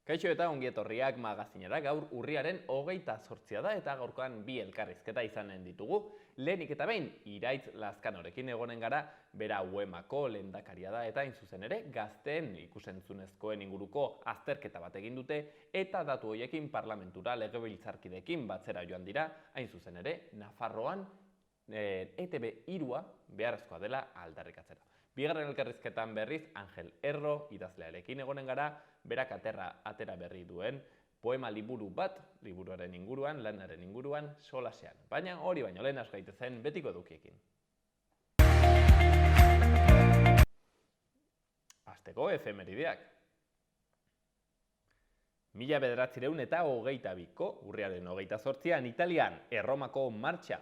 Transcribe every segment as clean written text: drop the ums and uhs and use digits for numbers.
Kaixo eta ongi etorriak magazinera, gaur urriaren 28 da eta gaurkoan bi elkarrizketa izanen ditugu. Lehenik eta behin, Iraitz Lazkanorekin egonen gara, bera UEMako lehendakaria da eta hain zuzen ere gazteen ikusentzunezkoen inguruko azterketa bat egin dute eta datu horiekin parlamentura legebiltzarkideekin batzera joan dira, hain zuzen ere Nafarroan ETB 3 beharrezkoa dela aldarrikatzera. Bigarren elkarrizketan berriz, Angel Erro idazlearekin egonen gara, berak atera berri duen poema liburu bat, liburuaren inguruan, lanaren inguruan, solasean. Baina hori baino lehen has gaitezen betiko edukiekin. Hasteko efemerideak. 1922ko urriaren 28an Italian Erromako martxa.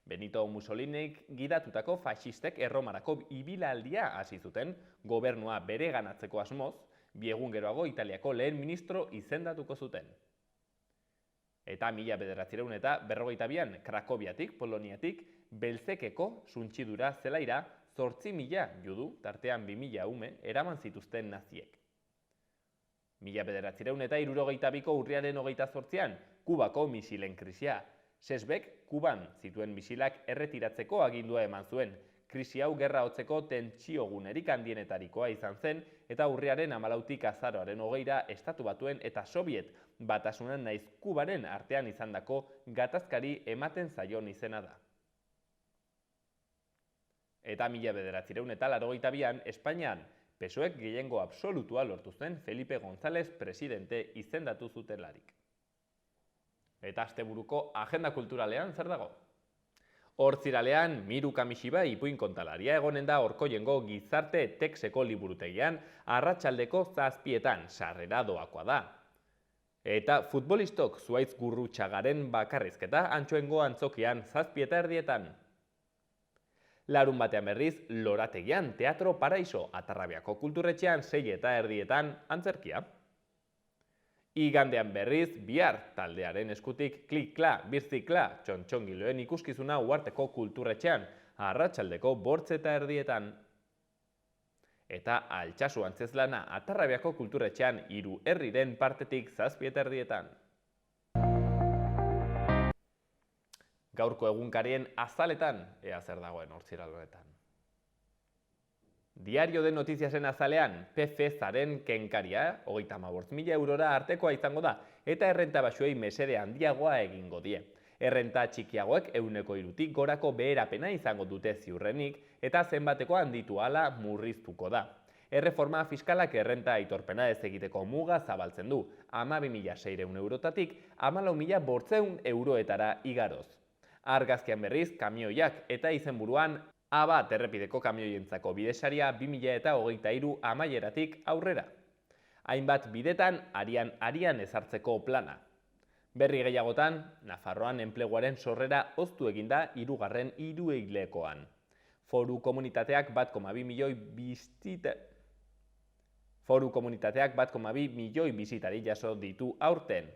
Benito Mussolinik gidatutako faxistek Erromarako ibilaldia hasi zuten, gobernua bereganatzeko asmoz, bi egun geroago Italiako lehen ministro izendatuko zuten. Eta 1942an Krakoviatik, Poloniatik, Belzekeko suntxidura zelaira 8.000 judu, tartean 2.000 ume, eraman zituzten naziek. 1962ko urriaren 28an Kubako misilen krisia. Sesbek Kuban zituen misilak erretiratzeko agindua eman zuen. Krisi hau gerra hotzeko tentsiogunerik handienetarikoa izan zen eta urriaren 14tik azaroaren 20ra Estatu Batuen eta Sobiet Batasunen naiz Kubaren artean izandako gatazkari ematen zaion izena da. Eta 1982an Espainian PSOEk gehiengo absolutua lortu zen Felipe González presidente izendatu zutelarik. Eta asteburuko agenda kulturalean zer dago? Hortziralean, Miru Kamishiba ipuin kontalaria egonen da Orkoiengo gizarte texeko liburutegian arratsaldeko 7etan, sarrera doakoa da. Eta futbolistok Zuaitz Gurrutxagaren bakarrizketa Antsoaingo antzokian 7:30. Larun batean berriz, Lorategian Teatro Paraiso, Atarrabiako kulturretxean 6:30 antzerkia. Igandean berriz, bihar taldearen eskutik klik-kla, birzikla, txontxongiloen ikuskizuna Uharteko kulturretxean, arratsaldeko 8:30. Eta Altsasu antzezlana Atarrabiako kulturretxean 3 herriren partetik 7:30. Gaurko egunkarien azaletan, ea zer dagoen hortziral honetan. Diario de Notiziasen azalean, PFZ-aren kenkaria, 35.000 eurora artekoa izango da, eta errenta baxuei mesede handiagoa egingo die. Errenta txikiagoek 3%tik gorako beherapena izango dute ziurrenik, eta zenbateko handitu ahala murriztuko da. Erreforma fiskalak errenta aitorpena ez egiteko muga zabaltzen du, 12.600 eurotatik 14.500 euroetara igaroz. Argazkian berriz, kamioiak eta izenburuan A1 errepideko kamioientzako bidesaria 2023 amaieratik aurrera. Hainbat bidetan arian ezartzeko plana. Berri gehiagotan, Nafarroan enpleguaren sorrera hoztu eginda 3. hiruhilekoan. Foru komunitateak 1,2 milioi bisitari jaso ditu aurten.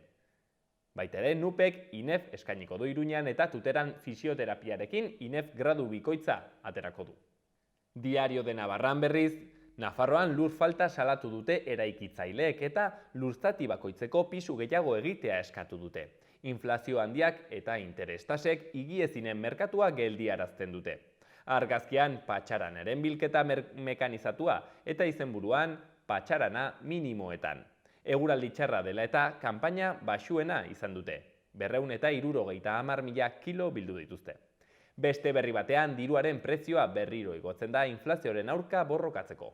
Baita ere, NUPek INEF eskainiko du Iruñan eta Tuteran fisioterapiarekin INEF gradu bikoitza aterako du. Diario de Navarran berriz, Nafarroan lur falta salatu dute eraikitzaileek eta lurtzati bakoitzeko pisu gehiago egitea eskatu dute. Inflazio handiak eta interestasek higiezinen merkatua geldiarazten dute. Argazkian patxaranaren bilketa mekanizatua eta izenburuan patxarana minimoetan. Eguraldi txarra dela eta kanpaina baxuena izan dute. 270.000 kilo bildu dituzte. Beste berri batean diruaren prezioa berriro igotzen da inflazioaren aurka borrokatzeko.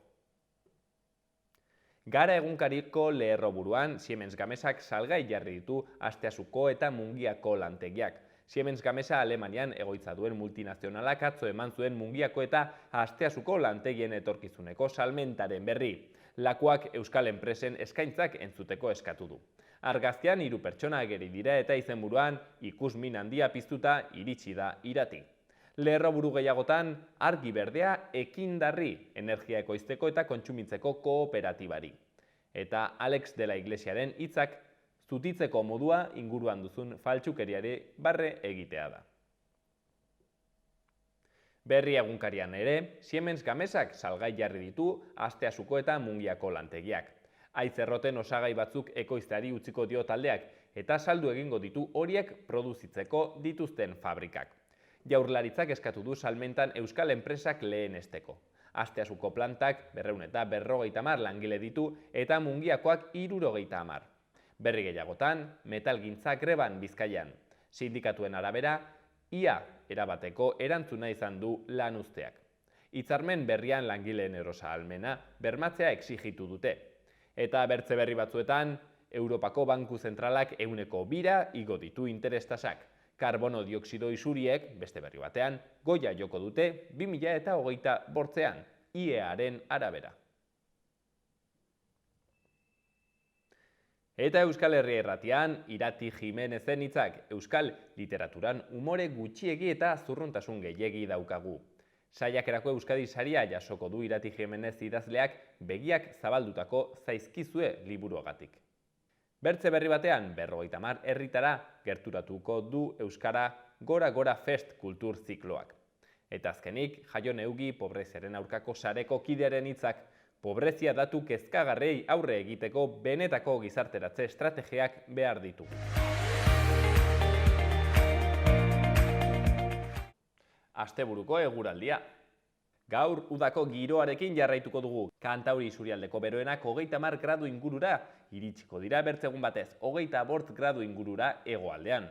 Gara egunkariko lerroburuan Siemens Gamesak salgai jarri ditu Asteasuko eta Mungiako lantegiak. Siemens Gamesa Alemanian egoitza duen multinazionalak atzo eman zuen Mungiako eta Asteasuko lantegien etorkizuneko salmentaren berri. Lakuak euskal enpresen eskaintzak entzuteko eskatu du. Argazkian 3 pertsona ageri dira eta izenburuan ikusmin handia piztuta iritsi da irati. Lerroburu gehiagotan argi berdea ekindarri energia ekoizteko eta kontsumitzeko kooperatibari. Eta Alex de la Iglesiaren hitzak zutitzeko modua inguruan duzun faltsukeriari barre egitea da. Berri egunkarian ere, Siemens Gamesak salgai jarri ditu Asteasuko eta Mungiako lantegiak. Haizerroten osagai batzuk ekoizteari utziko dio taldeak eta saldu egingo ditu horiek produzitzeko dituzten fabrikak. Jaurlaritzak eskatu du salmentan euskal enpresak lehenesteko. Asteasuko plantak 250 langile ditu eta Mungiakoak 350. Berri gehiagotan, metalgintza greban Bizkaian. Sindikatuen arabera, ia erabateko erantzuna izan du lan uzteak. Hitzarmen berrian langileen erosahalmena bermatzea exigitu dute. Eta bertze berri batzuetan, Europako Banku Zentralak 2% igo ditu interestasak. Karbono dioksido isuriek, beste berri batean, goia joko dute 2028an, IEAren arabera. Eta Euskal Herria Irratian, Irati Jimenezen hitzak euskal literaturan umore gutxiegi eta zurruntasun gehiegi daukagu. Saiakerako Euskadi saria jasoko du Irati Jimenez idazleak begiak zabaldutako zaizkizue liburuagatik. Bertze berri batean, 50 herritara gerturatuko du Euskara Gora Fest kultur zikloak. Eta azkenik, Jaion Eugi pobreziaren aurkako sareko kidearen hitzak, pobrezia datu kezkagarrei aurre egiteko benetako gizarteratze estrategiak behar ditu. Asteburuko eguraldia. Gaur udako giroarekin jarraituko dugu. Kantauri isurialdeko beroenak 30 gradu ingurura iritsiko dira bertzegun batez, 25 gradu ingurura hegoaldean.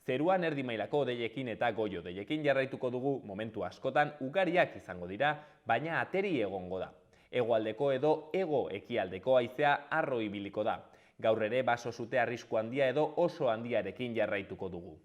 Zeruan erdi mailako odeiekin eta goi odeiekin jarraituko dugu momentu askotan ugariak izango dira, baina ateri egongo da. Hegoaldeko edo hego ekialdeko haizea harro ibiliko da. Gaur ere baso sute arrisku handia edo oso handiarekin jarraituko dugu.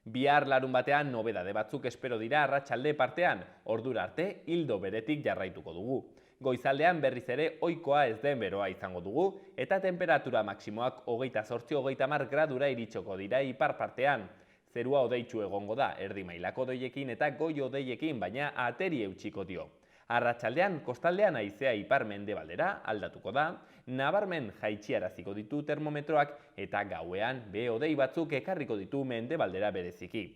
Bihar larun batean nobedade batzuk espero dira arratsalde partean, ordura arte ildo beretik jarraituko dugu. Goizaldean berriz ere ohikoa ez den beroa izango dugu eta temperatura maksimoak 28-30 gradura iritsiko dira ipar partean. Zerua odeitsu egongo da, erdi mailako odeiekin eta goi odeiekin, baina ateri eutsiko dio. Arratsaldean kostaldean haizea ipar-mendebaldera aldatuko da, nabarmen jaitxiaraziko ditu termometroak eta gauean behe-hodei batzuk ekarriko ditu mendebaldera bereziki.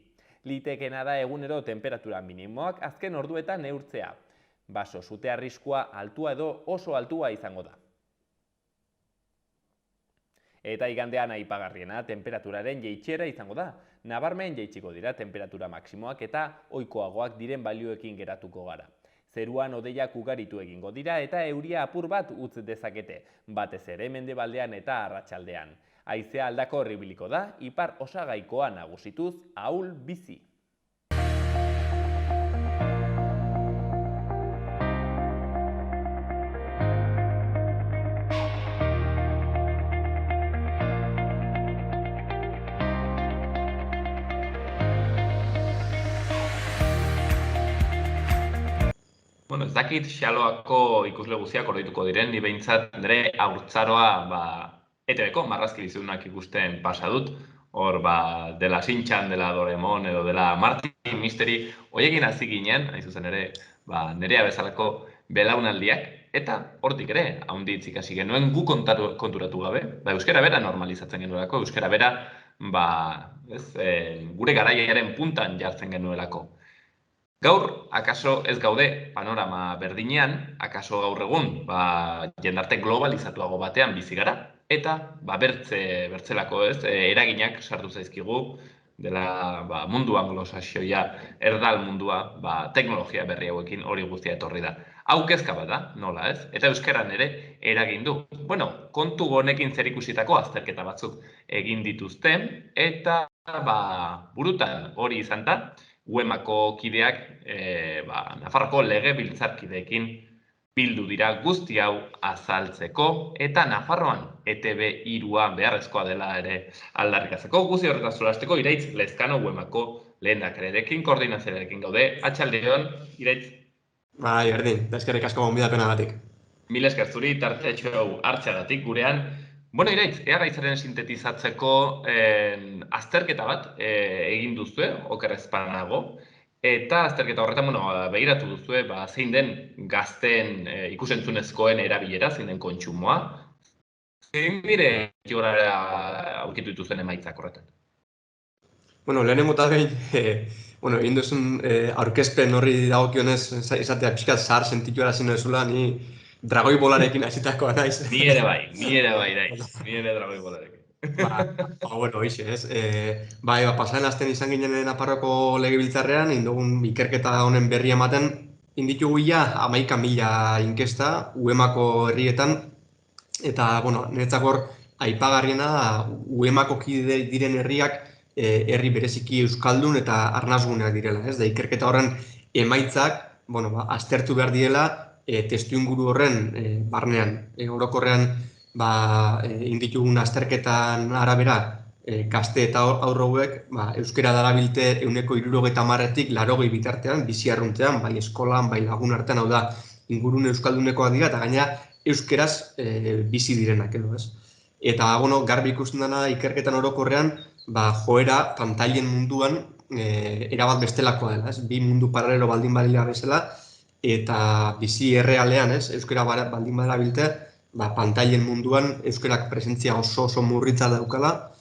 Litekena da egunero temperatura minimoak azken orduetan neurtzea. Baso sute arriskua altua edo oso altua izango da. Eta igandean aipagarriena temperaturaren jaitsiera izango da. Nabarmen jaitsiko dira temperatura maksimoak eta ohikoagoak diren balioekin geratuko gara. Zeruan hodeiak ugaritu egingo dira eta euria apur bat utz dezakete, batez ere mendebaldean eta arratsaldean. Haizea aldakor ibiliko da, ipar osagaikoa nagusituz, ahul bizi. Ez dakit Xaloako ikusle guztiak ordituko diren, ni behintzat nire haurtzaroa ETV-ko marrazki bizunak ikusten pasa dut. Hor, dela Shin-chan, dela Doraemon edo dela Martin Mystery, hoiekin hasi ginen, hain zuzen ere, nerea bezalako belaunaldiak, eta hortik ere, haunditz ikasi genuen gu konturatu gabe, euskara bera normalizatzen genuelako, euskara bera, gure garaiaren puntan jartzen genuelako. Gaur, akaso ez gaude panorama berdinean, akaso gaur egun jendarte globalizatuago batean bizi gara, eta bertzelako eraginak sartu zaizkigu dela mundu anglosaxoia, erdal mundua, teknologia berri hauekin hori guztia etorri da. Hau kezka bat da, nola ez? Eta euskeran ere eragin du. Bueno, kontu honekin zerikusitako azterketa batzuk egin dituzten, eta burutan hori izan da, UEMako kideak Nafarroko legebiltzarkideekin bildu dira guzti hau azaltzeko eta Nafarroan ETV3 beharrezkoa dela ere aldarrikatzeko. Guzti horretaz solasteko Iraitz Lezkano UEMako lehendakariarekin koordinazioarekin gaude. Atxaldeon, Iraitz? Bai, berdin, eskerrik asko gonbidapenagatik. Mil esker zuri tartetxo hau hartzeagatik gurean. Bueno, Iraitz, ea gaitzaren sintetizatzeko azterketa bat egin duzue, okerrezpanago, eta azterketa horretan, begiratu duzue, zein den gazteen ikusentzunezkoen erabilera, zein den kontsumoa, zein dire jorara aurkitu dituzen emaitzak horretan? Bueno, lehenengo eta behin, egin duzun aurkezpen horri dagokionez izatea pixkat zahar sentitu erazin duzula, ni dragoi bolarekin hasitakoa naiz. Ni ere bai, naiz. Ni ere dragoi bolarekin. Bueno, hoxe, ez? Pasaren astean izan ginen Nafarroako legebiltzarrean, indugun ikerketa honen berri ematen, inditugu ja 11.000 inkesta UEMako herrietan, eta, bueno, niretzako hor aipagarriena UEMako kide diren herriak herri bereziki euskaldun eta arnasguneak direla, ez? Da ikerketa horren emaitzak, bueno, aztertu behar direla testuinguru horren barnean. Orokorrean inditugun azterketan arabera gazte eta haur hauek euskara darabilte 70%-tik 80% bitartean, bizi arruntean, bai eskolan, bai lagun artean, hau da, ingurune euskaldunekoak dira, eta gaina euskeraz bizi direnak edo, ez? Eta, bueno, garbi ikusten dena ikerketan orokorrean, joera pantailen munduan erabat bestelakoa dela, ez? Bi mundu paralelo baldin badira bezala, eta bizi errealean, ez? Euskara baldin badarabilte, pantailen munduan euskarak presentzia oso murritza daukala,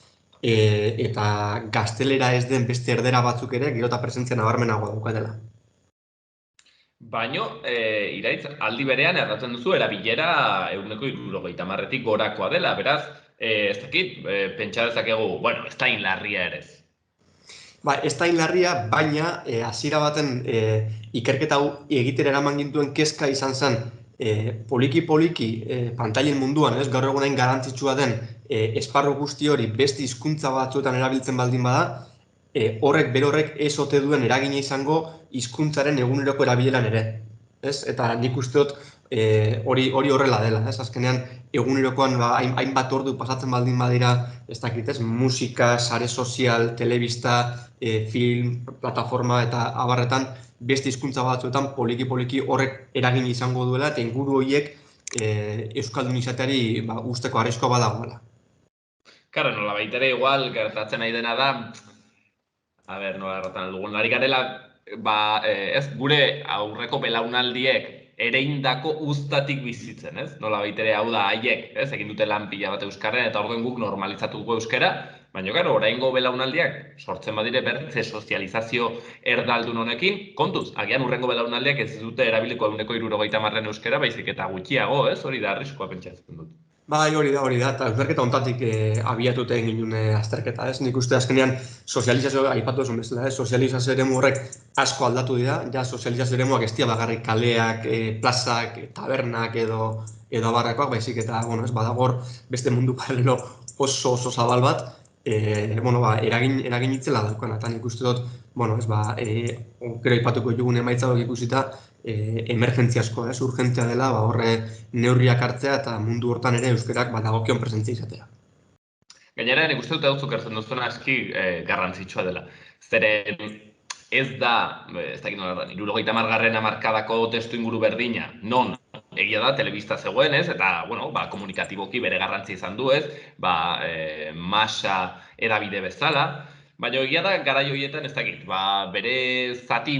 eta gaztelera ez den beste erdera batzuk ere, gero eta presentzia nabarmenagoa daukatela. Baino, Iraitz, aldi berean erratzen duzu, erabilera 70%-tik gorakoa dela, beraz, ez dakit, pentsa dezakegu, bueno, ez da inlarria ere. Ez da inlarria, baina hasiera baten ikerketa hau egitera eraman gintuen kezka izan zen poliki-poliki pantailen munduan, ez, gaur egunain garrantzitsua den esparru guzti hori beste hizkuntza batzuetan erabiltzen baldin bada, horrek berorrek ez ote duen eragina izango hizkuntzaren eguneroko erabileran ere. Ez? Eta nik uste dut hori horrela dela, ez? Azkenean egunerokoan hainbat ordu pasatzen baldin badira, ez dakit, ez? Musika, sare sozial, telebista, film, plataforma eta abarretan beste hizkuntza batzuetan poliki-poliki horrek eragin izango duela eta inguru horiek euskaldun izateari usteko arriskoa badagoela. Karo, nola baitere igual, gertatzen nahi dena da, nola erratan dugun, ari garela, ez, gure aurreko belaunaldiek ereindako uztatik bizitzen, ez? Nola baitere hau da, haiek, ez, egin dute lan pila bat euskaren, eta orduan guk normalizatuko euskara, baina, karo, oraingo belaunaldiak sortzen badire bertze sozializazio erdaldun honekin, kontuz, agian urrengo belaunaldiak ez dute erabiliko 70% euskara, baizik eta gutxiago, ez? Hori da arriskoa pentsatzen dut. Bai, hori da, eta azterketa honetatik abiatute egin ginen azterketa, ez? Nik uste azkenean sozializazio, aipatu esun bezala, ez? Sozializazio eremu horrek asko aldatu dira, ja sozializazio eremuak ez dira bakarrik kaleak, plazak, tabernak edo abarrekoak, baizik eta, bueno, ez badagor beste mundu paralelo oso zabal bat, eragin itzela daukana, eta nik uste dut, bueno, ez, gero aipatuko jugun emaitza hori ikusita, emergentziasko, ez, urgentzia dela, horre neurriak hartzea eta mundu hortan ere euskarak dagokion presentzia izatea. Gainera, nik uste dut hautzuk hartzen duzuna aski garrantzitsua dela. Zeren ez da, ez dakit nola da, 70. hamarkadako testu inguru berdina, non egia da, telebista zegoen, ez, eta, bueno, komunikatiboki bere garrantzi izan du, ez, masa edabide bezala, baina egia da, garai horietan, ez dakit, bere zati,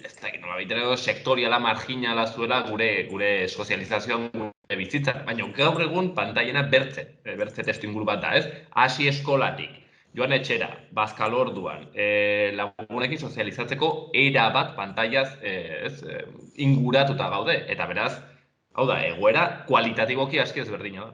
ez dakit, nola baitera sektoriala, marginala zuela gure sozializazioan, gure bizitzan, baina gaur egun pantailena bertze testu inguru bat da, ez, hasi eskolatik, joan etxera, bazkal orduan, lagunekin sozializatzeko era bat pantailaz inguratuta gaude, eta beraz, hau da, egoera kualitatiboki aski ezberdina da.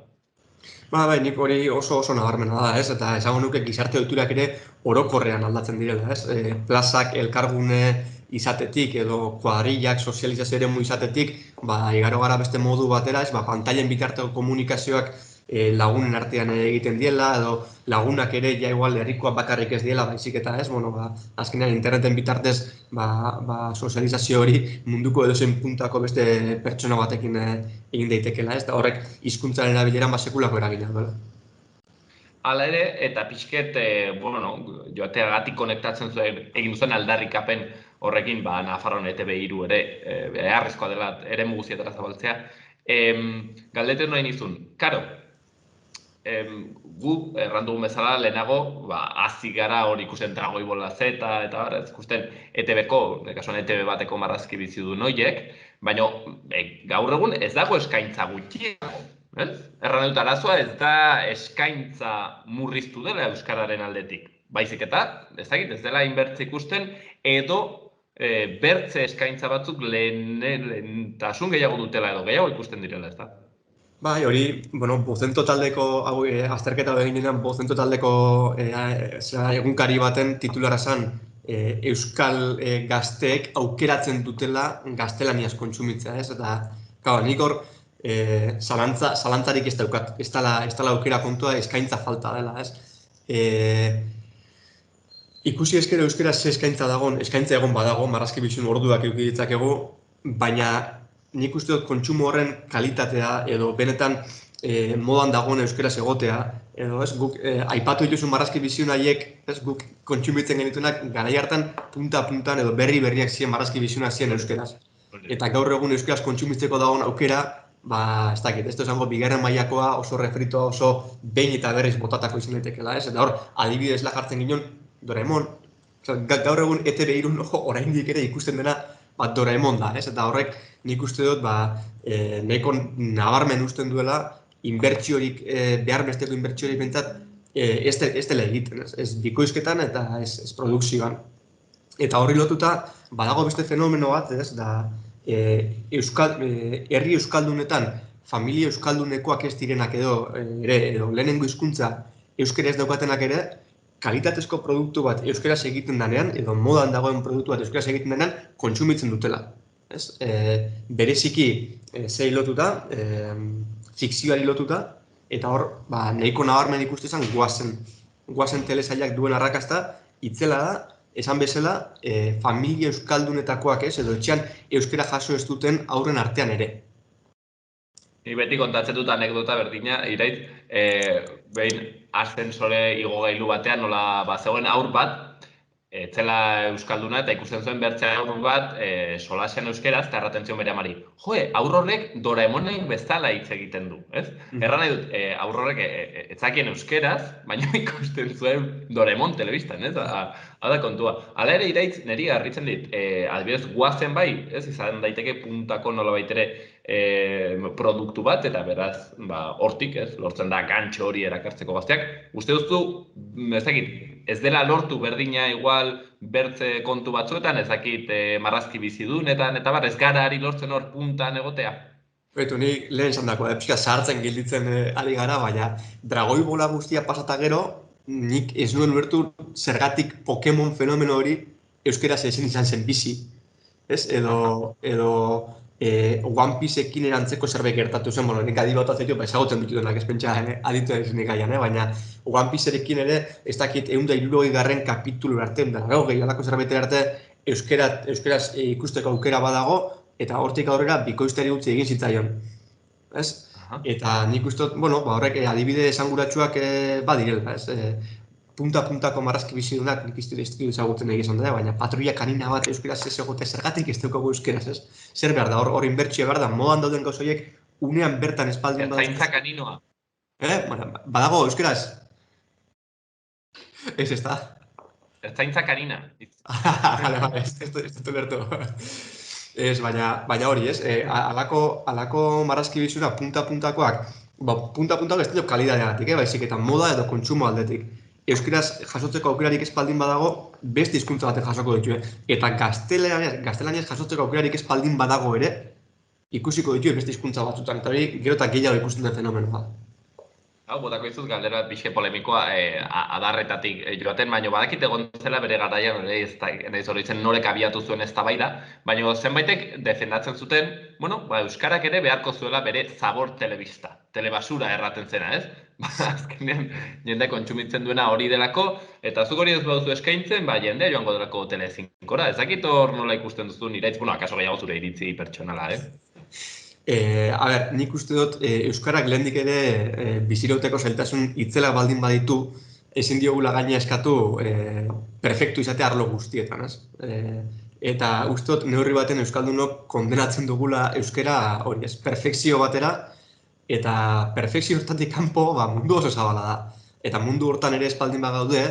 Bai, nik hori oso nabarmena da, ez? Eta esango nuke gizarte ohiturak ere orokorrean aldatzen direla, ez? Plazak elkargune izatetik edo kuadrillak sozializazio eremu izatetik, igaro gara beste modu batera, ez? Pantailen bitarteko komunikazioak lagunen artean egiten diela, edo lagunak ere ja igual herrikoak bakarrik ez diela, baizik eta ez, azkenean interneten bitartez sozializazio hori munduko edozein puntako beste pertsona batekin egin daitekela, ez, eta horrek hizkuntzaren erabileran sekulako eragina duela. Hala ere, eta pixket, joateagatik konektatzen zuen, egin duzen aldarrikapen horrekin, Nafarroan ETV3 ere, beharrezkoa dela eremu guztietara zabaltzea, galdetzen nahi nizun, karo, gu, errandugun bezala, lehenago, hazi gara hori ikusten dragoi bola zeta, eta ez ikusten ETV-ko, kasuan ETV bateko marrazki bizi du noiek, baina gaur egun ez dago eskaintza gutxiago. Erran dut arazoa ez da eskaintza murriztu dela euskararen aldetik. Baizik eta, ez dakit, ez dela inbertze ikusten, edo bertze eskaintza batzuk lehentasun gehiago dutela edo gehiago ikusten direla, ez da? Bai, hori, bueno, Bozento taldeko, azterketa egin denean, Bozento taldeko egunkari baten titularra zen, Euskal gazteek aukeratzen dutela gaztelaniaz kontsumitzea, ez? Eta, claro, nik hor, zalantzarik ez daukat, ez dela aukera kontua, eskaintza falta dela, ez? Ikusi eskero euskera ze eskaintza dagoen, eskaintza egon badago, marrazki bizun orduak eduki ditzakegu, baina nik uste dut kontsumo horren kalitatea edo benetan modan dagoen euskaraz egotea, edo ez, guk aipatu dituzun marrazki bizun haiek, ez, guk kontsumitzen genituenak garai hartan punta-puntan edo berriak ziren marrazki bizunak ziren euskaraz. Eta gaur egun euskaraz kontsumitzeko dagoen aukera, ez dakit, ez da esango bigarren mailakoa, oso refritoa, oso behin eta berriz botatako izan daitekeela, ez? Eta hor, adibidez jartzen ginen, Doraemon. Gaur egun ETV irun oraindik ere ikusten dena Doraemon da, ez? Eta horrek nik uste dut nahiko nabarmen uzten duela inbertsiorik, behar besteko inbertsiorik bentsat ez dela egiten, ez bikoizketan eta ez produkzioan. Eta horri lotuta, badago beste fenomeno bat, ez, da herri euskaldunetan, familia euskaldunekoak ez direnak edo lehenengo hizkuntza euskara ez daukatenak ere, kalitatezko produktu bat euskaraz egiten denean, edo modan dagoen produktu bat euskaraz egiten denean, kontsumitzen dutela. Bereziki zei lotuta, fikzioari lotuta, eta hor, nahiko nabarmen ikuste zen guazen telesailak duen arrakasta, itzela da, esan bezala, familia euskaldunetakoak ez, edo etxean euskara jaso ez duten aurren artean ere. Ni beti kontatzen dut anekdota berdina, Iraiz, behin ascensore igogailu batean nola bazegoen aur bat, etzela euskalduna eta ikusten zuen bertze aur bat solasean euskeraz eta erraten zion bere amari. Joe, aur horrek Doraemonen bezala hitz egiten du, ez? Erran nahi dut, aur horrek etzakien euskeraz, baina ikusten zuen Doraemon telebistan, ez? Hada kontua. Hala ere Iraiz, niri harritzen dit, adibidez guazen bai, ez? Izan daiteke puntako nolabait ere produktu bat, eta beraz, hortik, ez? Lortzen da gantxo hori erakartzeko gazteak. Uste duzu, ez dakit, ez dela lortu berdina igual bertze kontu batzuetan, ez dakit marrazki bizidunetan, eta ez gara ari lortzen hor puntan egotea? Betu, ni lehen esan dagoa, pixka zahartzen gilditzen ari gara, baina Dragoi Bola guztia pasata gero, nik ez nuen ulertu zergatik Pokemon fenomeno hori euskaraz ezin izan zen bizi. Ez? Edo One Pieceekin erantzeko zerbait gertatu zen, bueno, nik adibatu ditu, ezagutzen dituenak ez pentsa aditu ezin gaian, baina One Pieceekin ere, ez dakit 160. kapitulu arte, gehialako zerbait arte euskaraz ikusteko aukera badago, eta hortik aurrera bikoizteari utzi egin zitzaion. Ez? Eta nik uste dut, horrek adibide esanguratsuak badirela, ez? Punta-puntako marrazki bizidunak nik izte ezagutzen egizan da, baina patrulla kanina bat euskaraz ez egote zergatik ez daukagu euskaraz, ez? Zer behar da, hor inbertsioa behar da, modan dauden gauzoiek unean bertan espaldin badago. Ertzaintza kaninoa. Badago euskaraz? Ez da. Ertzaintza kanina. Bale, ez dut lertu. Ez, baina hori, ez? Alako marrazki bizura punta-puntakoak, punta-puntakoak ez dut kalidadeagatik, baizik eta moda edo kontsumo aldetik. Euskaraz jasotzeko aukerarik espaldin badago, beste hizkuntza baten jasoko ditu. Eta gaztelaniaz jasotzeko aukerarik espaldin badago ere, ikusiko ditu beste hizkuntza batzutan. Eta hori gero eta gehiago ikusten den fenomenoa. Hau, botako izut galdera bixe polemikoa adarretatik joaten, baina badakit egon zela bere garaian, ez horitzen norek abiatu zuen eztabaida, baina zenbaitek defendatzen zuten, euskarak ere beharko zuela bere zabor telebista, telebasura erraten zena, ez? Azkenean jende kontsumitzen duena hori delako, eta zuk hori ez baduzu eskaintzen, jende joango delako Telezinkora. Ez dakit hor nola ikusten duzu Iraitz, akaso gehiago zure iritzi pertsonala, nik uste dut euskarak lehendik ere bizirauteko zailtasun itzelak baldin baditu, ezin diogula gaina eskatu perfektu izate arlo guztietan, ez? Eta uste dut neurri baten euskaldunok kondenatzen dugula euskara hori, ez? Perfekzio batera, eta perfekzio hortatik kanpo mundu oso zabala da. Eta mundu hortan ere espaldin bagaude,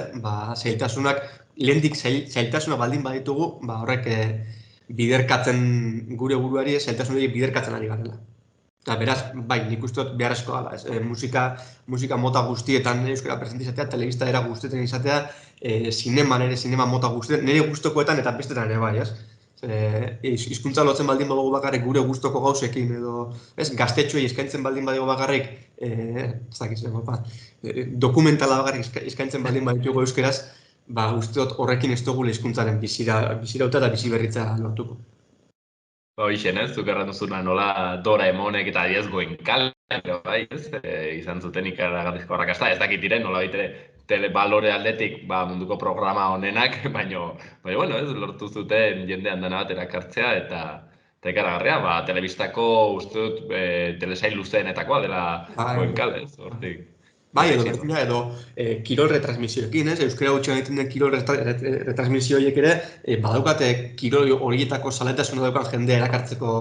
zailtasunak, lehendik zailtasuna baldin baditugu, horrek biderkatzen gure buruari zailtasun horiek biderkatzen ari garela. Eta beraz, nik uste dut beharrezkoa da, musika mota guztietan euskara presente izatea, telebista era guztietan izatea, zineman ere, zinema mota guztietan, nire gustokoetan eta bestetan ere bai, ez? Hizkuntza lotzen baldin badugu bakarrik gure gustoko gauzekin edo, gaztetxoei eskaintzen baldin badugu bakarrik, ez dakiz, dokumentala bakarrik eskaintzen baldin baditugu euskeraz, uste dut horrekin ez dugu hizkuntzaren bizirauta eta bizi berritza lortuko. Hoixen, zuk erran duzuna nola Doraemonek eta adiez Goenkale, bai, izan zuten ikaragarrizko arrakasta, ez dakit diren, nola baitere telebalore aldetik munduko programa honenak, baina bueno, lortu zuten jendean dena bat erakartzea eta ikaragarria, telebistako uste dut telesail luzeenetakoa dela Goenkale, hortik. Bai, edo kirol retransmisioekin, euskara gutxi egiten den kirol retransmisioiek ere, badaukate kirol horietako zaletasuna daukan jendea erakartzeko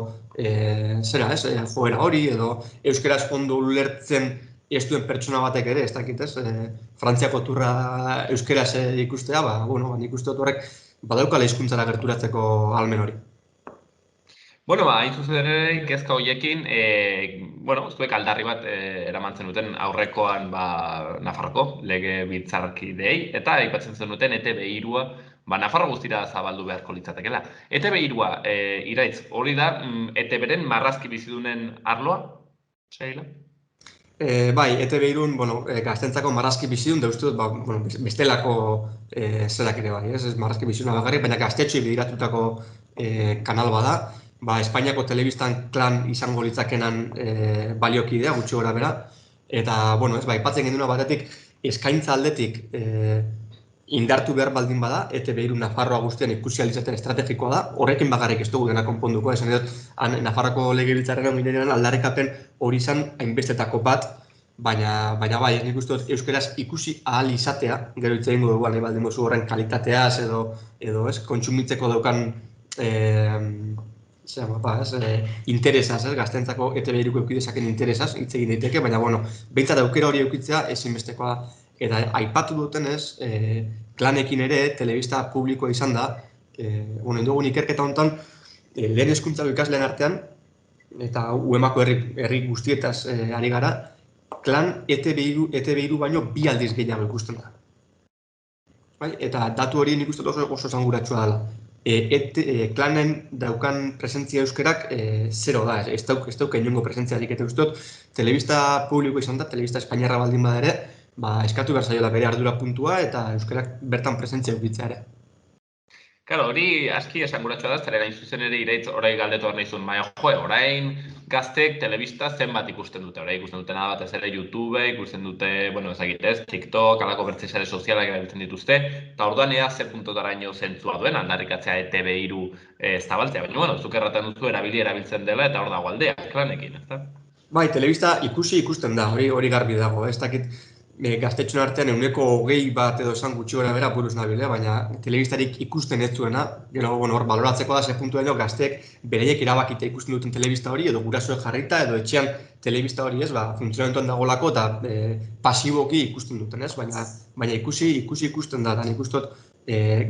joera hori, edo euskaraz ondo ulertzen ez duen pertsona batek ere, ez dakit, Frantziako turra euskaraz ikustea, nik uste dut horrek badaukala hizkuntzara gerturatzeko ahalmen hori. Bueno, hain zuzen ere, kezka horiekin, zuek aldarri bat eramantzen duten aurrekoan Nafarroko lege biltzarkideei, eta aipatzen zenuten ETB3 Nafarro guztira zabaldu beharko litzatekeela. ETB3 Iraitz, hori da ETB-ren marrazki bizidunen arloa? Seila? Bai, ETB3 gaztentzako marrazki bizidun, da uste dut bestelako zerak ere bai, ez marrazki biziduna bakarrik, baina gaztetxoei begiratutako kanal bada. Espainiako telebistan klan izango litzakenan baliokidea, gutxi gora bera. Eta, aipatzen genduna batetik, eskaintza aldetik indartu behar baldin bada, ETB3 Nafarroa guztian ikusi alizaten estrategikoa da, horrekin bakarrik ez dugu dena konponduko, esan dut, Nafarroko legebiltzarrean ginean aldarrikapen hori izan hainbestetako bat, baina bai, nik uste dut euskaraz ikusi ahal izatea, gero hitz egingo dugu, nahi baldin mozu horren kalitateaz edo kontsumitzeko daukan interesaz, gaztentzako ETB3ko eukidezaken interesaz, hitz egin daiteke, baina, behintzat aukera hori eukitzea ezinbestekoa. Eta aipatu dutenez, klanekin ere, telebista publikoa izan da, dugun ikerketa honetan, lehen hezkuntzako ikasleen artean, eta UEMako herri guztietaz ari gara, klan ETB3 baino 2 aldiz gehiago ikusten da. Eta datu hori nik uste oso esanguratsua dela. Klanen daukan presentzia euskerak zero da, ez dauka inongo presentziarik, eta uste dut, telebista publiko izan da, telebista espainiarra baldin bada ere, eskatu behar zaiola bere ardura puntua eta euskerak bertan presentzia eukitzea ere. Claro, hori aski esanguratsua da, zeren hain zuzen ere Iraitz orai galdetu behar nahizun, orain gaztek telebista zenbat ikusten dute, orain ikusten dutena batez ere YouTube, ikusten dute, ezagitez, TikTok, alako bertze sare sozialak erabiltzen dituzte, eta orduan ea ze puntotaraino zentzua duen, aldarrikatzea ETB3 zabaltzea, baina, zuk erraten duzu erabiltzen dela eta hor dago aldea, klanekin, ezta? Bai, telebista ikusten da, hori garbi dago, ez dakit gaztetxoen artean 20% edo esan gutxi gora bera buruz nabil, baina telebistarik ikusten ez zuena, gero hor baloratzeko da ze puntu edo gazteek bereiek erabakita ikusten duten telebista hori edo gurasoek jarrita edo etxean telebista hori funtzionamentuan dagolako eta pasiboki ikusten duten, baina ikusi ikusten da, eta nik uste dut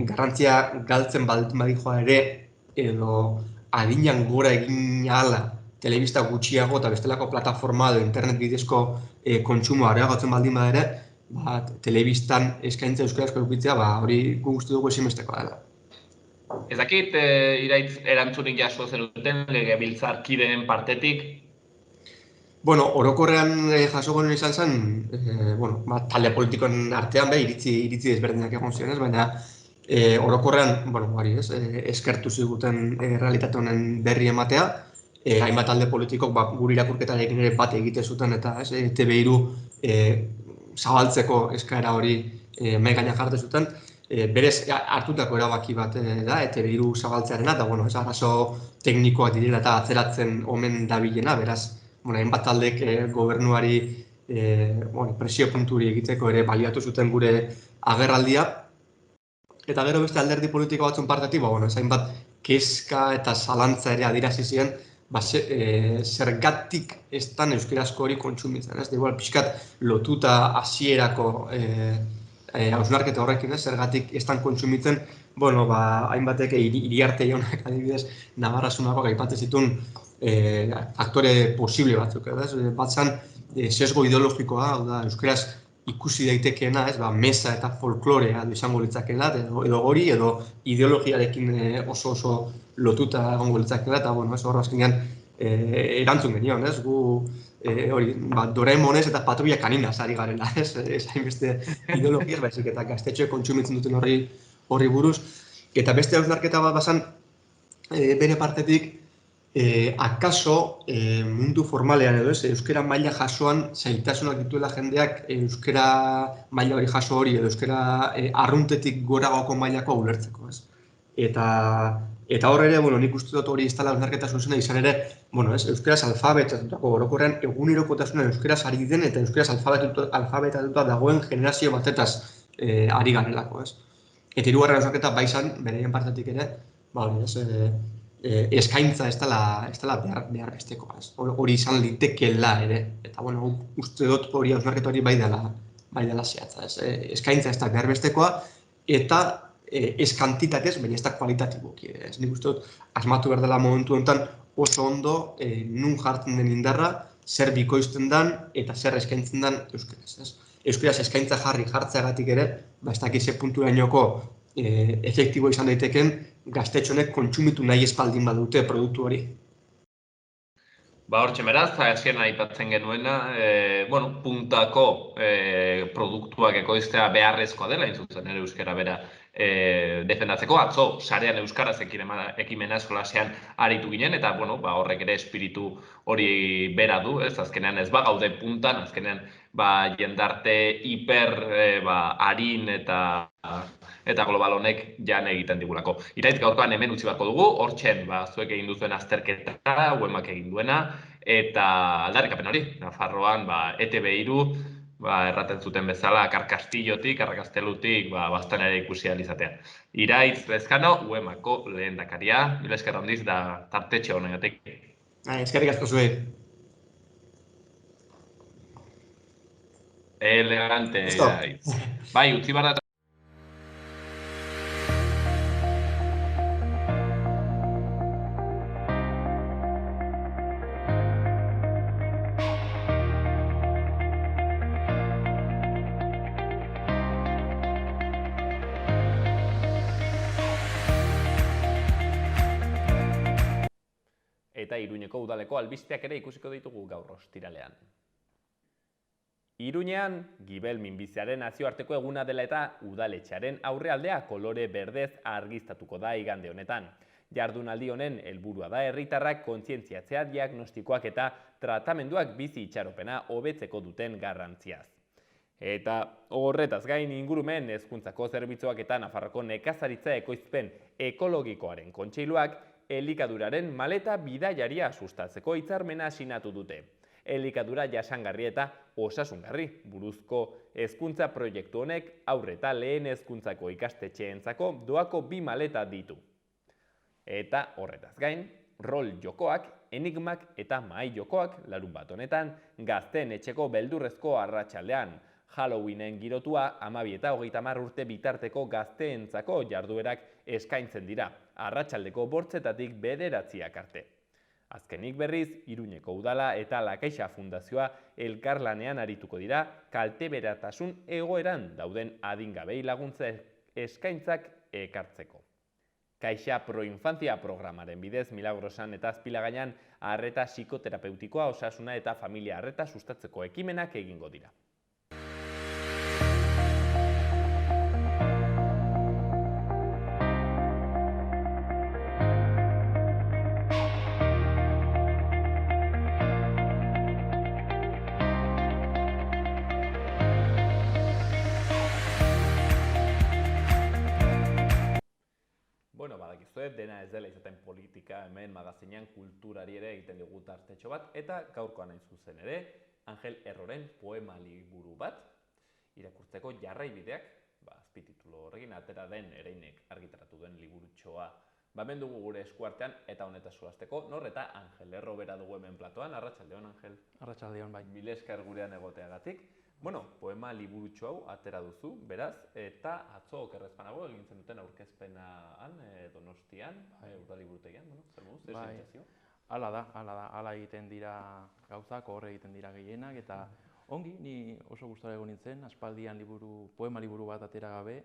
garrantzia galtzen baldin badikoa ere edo adinan gora egin ahala telebista gutxiago eta bestelako plataforma edo internet bidezko kontsumoa areagotzen baldin bada ere, telebistan eskaintza euskarazko edukitzea, hori uste dugu ezinbestekoa dela. Ez dakit, Iraitz, erantzunik jaso zenuten legebiltzarkideen partetik? Orokorrean jaso genuen izan zen, talde politikoen artean iritzi desberdinak egon ziren, baina orokorrean, eskertu ziguten realitate honen berri ematea, hainbat talde politikok gure irakurketarekin ere bat egite zuten eta ETB3 zabaltzeko eskaera hori mahai gainean jarri zuten. Berez hartutako erabaki bat da ETB3 zabaltzearena, eta arazo teknikoak direla eta atzeratzen omen dabilena, beraz, hainbat taldek gobernuari presio punturi egiteko ere baliatu zuten gure agerraldia. Eta gero beste alderdi politiko batzun partetik, hainbat kezka eta zalantza ere adirazi ziren, zergatik ez dan euskarazko hori kontsumitzen, ez? Pixkat lotuta hasierako hausnarketa horrekin, zergatik ez dan kontsumitzen, hainbatek Iriarte jaunak adibidez Navarrasunako aipatzen zituen faktore posible batzuk, batzan sesgo ideologikoa, hau da, euskaraz ikusi daitekeena, ez, mesa eta folklorea izango litzakeela, edo hori, edo ideologiarekin oso lotuta egongo litzakeela, eta, bueno, ez, hor azkenean erantzun genion, ez, gu hori, Doraemonez eta Patrulla Kaninaz ari garela, ez, hainbeste ideologiaz, baizik eta gaztetxoek kontsumitzen duten horri buruz, eta beste hausnarketa bat bazan, bere partetik, akaso mundu formalean edo ez, euskara maila jasoan zailtasunak dituela jendeak euskara maila hori jaso hori edo euskara arruntetik goragoko mailakoa ulertzeko, ez? Eta hor ere, bueno, nik uste dut hori ez dela hausnarketa zuzena izan ere, bueno, ez, euskaraz alfabetatuako orokorrean egunerokotasuna euskaraz ari den eta euskaraz alfabetatuta dagoen generazio batetaz ari garelako, ez? Eta hirugarren hausnarketa bai izan, beraien partetik ere, hori, ez, eskaintza ez dela behar bestekoa, ez. Hori izan litekeela ere, eta bueno, uste dut hori hausnarketa hori bai dela zehatza, ez. Eskaintza ez da behar bestekoa, eta ez kantitatez, baina ez da kualitatiboki, ez. Nik uste dut, asmatu behar dela momentu honetan oso ondo nun jartzen den indarra, zer bikoizten den eta zer eskaintzen den euskaraz, ez. Euskaraz eskaintza jartzeagatik ere, ez dakiz ze punturainoko efektibo izan daiteken gaztetxonek kontsumitu nahi espaldin badute produktu hori. Hortxe beraz, hasieran aipatzen genuena, puntako produktuak ekoiztea beharrezkoa dela, zuzen ere euskara bera defendatzeko. Atzo, sarean euskaraz ekimena eskolasean aritu ginen, eta horrek ere espiritu hori bera du, ez azkenean ez gaude puntan, azkenean jendarte hiper harin eta global honek jan egiten digulako. Iraitz gaurkoan hemen utzi beharko dugu, hortxen zuek egin duzuen azterketa, UEMak egin duena, eta aldarrikapen hori, Nafarroan ETB3, erraten zuten bezala, Karkastillotik, Karkastelutik, bastan ere ikusi alizatea. Iraitz Lezkano, UEMako lehendakaria, mila esker handiz da tartetxe honengatik. Eskerrik asko zuei. Elegante, Iraitz. Utzi barra. Eta Iruñeko udaleko albisteak ere ikusiko ditugu gaur ostiralean. Iruñean, Gibel minbiziaren nazioarteko eguna dela eta udaletxearen aurrealdea kolore berdez argiztatuko da igande honetan. Jardunaldi honen helburua da herritarrak kontzientziatzea diagnostikoak eta tratamenduak bizi itxaropena hobetzeko duten garrantziaz. Eta horretaz gain ingurumen hezkuntzako zerbitzuak eta Nafarroko nekazaritza ekoizpen ekologikoaren kontseiluak elikaduraren maleta bidaiaria sustatzeko hitzarmena sinatu dute. Elikadura jasangarri eta osasungarri buruzko hezkuntza proiektu honek aurre eta lehen hezkuntzako ikastetxeentzako doako 2 maleta ditu. Eta horretaz gain, rol jokoak, enigmak eta mahai jokoak larunbat honetan gazteen etxeko beldurrezko arratsaldean. Halloweenen girotua 12 eta 30 urte bitarteko gazteentzako jarduerak eskaintzen dira, arratsaldeko 8etatik 9 arte. Azkenik berriz, Iruñeko udala eta La Caixa Fundazioa elkarlanean arituko dira kalteberatasun egoeran dauden adingabei laguntza eskaintzak ekartzeko. Caixa Proinfantzia programaren bidez Milagrosan eta Azpilagainan arreta psikoterapeutikoa, osasuna eta familia arreta sustatzeko ekimenak egingo dira. Badakizue, dena ez dela izaten politika, hemen magazinean kulturari ere egiten dugu tartetxo bat, eta gaurkoan hain zuzen ere, Angel Erroren poema liburu bat, irakurtzeko jarraibideak, azpititulu horrekin atera den Ereinek argitaratu duen liburutxoa. Hemen dugu gure eskuartean eta honetaz solasteko, nor eta Angel Erro bera dugu hemen platoan, arratsaldeon Angel. Arratsaldeon bai. Mila esker gurean egoteagatik. Poema liburutxo hau atera duzu, beraz, eta atzo okerrezpanago egin zenuten aurkezpenan Donostian, udaliburutegian, zer moduz, zer sentsazio? Hala egiten dira gauzak, hor egiten dira gehienak, eta Ongi, ni oso gustora egon nintzen, aspaldian poema liburu bat atera gabe,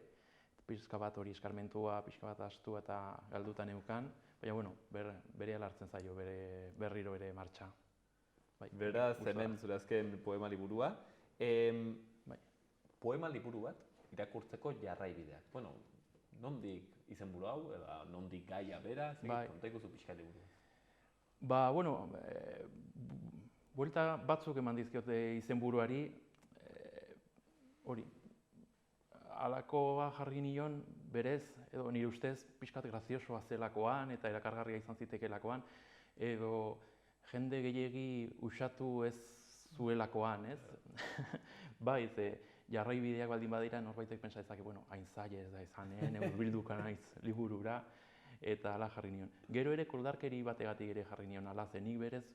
pixka bat hori eskarmentua, pixka bat astu eta galduta neukan, baina bueno, berehala hartzen zaio, berriro ere martxa. Bai, Beraz, hemen zure azken poema liburua. Bai. Poema liburu bat irakurtzeko jarraibideak. Bueno, nondik izenburu hau, edo nondik gaia bera, konta iguzu pixka liburu. Ba, bueno, buelta batzuk eman dizkiote izenburuari, hori, halakoa jarri nion berez, edo nire ustez pixkat graziosoa zelakoan eta erakargarria izan zitekeelakoan, edo jende gehiegi usatu ez zuelakoan, ez? Bai, jarraibideak baldin badira, norbaitek pentsa dezake, bueno, hain zaila ez da izan, hurbilduko naiz liburura, eta hala jarri nion. Gero ere koldarkeri bategatik ere jarri nion, hala zen, nik berez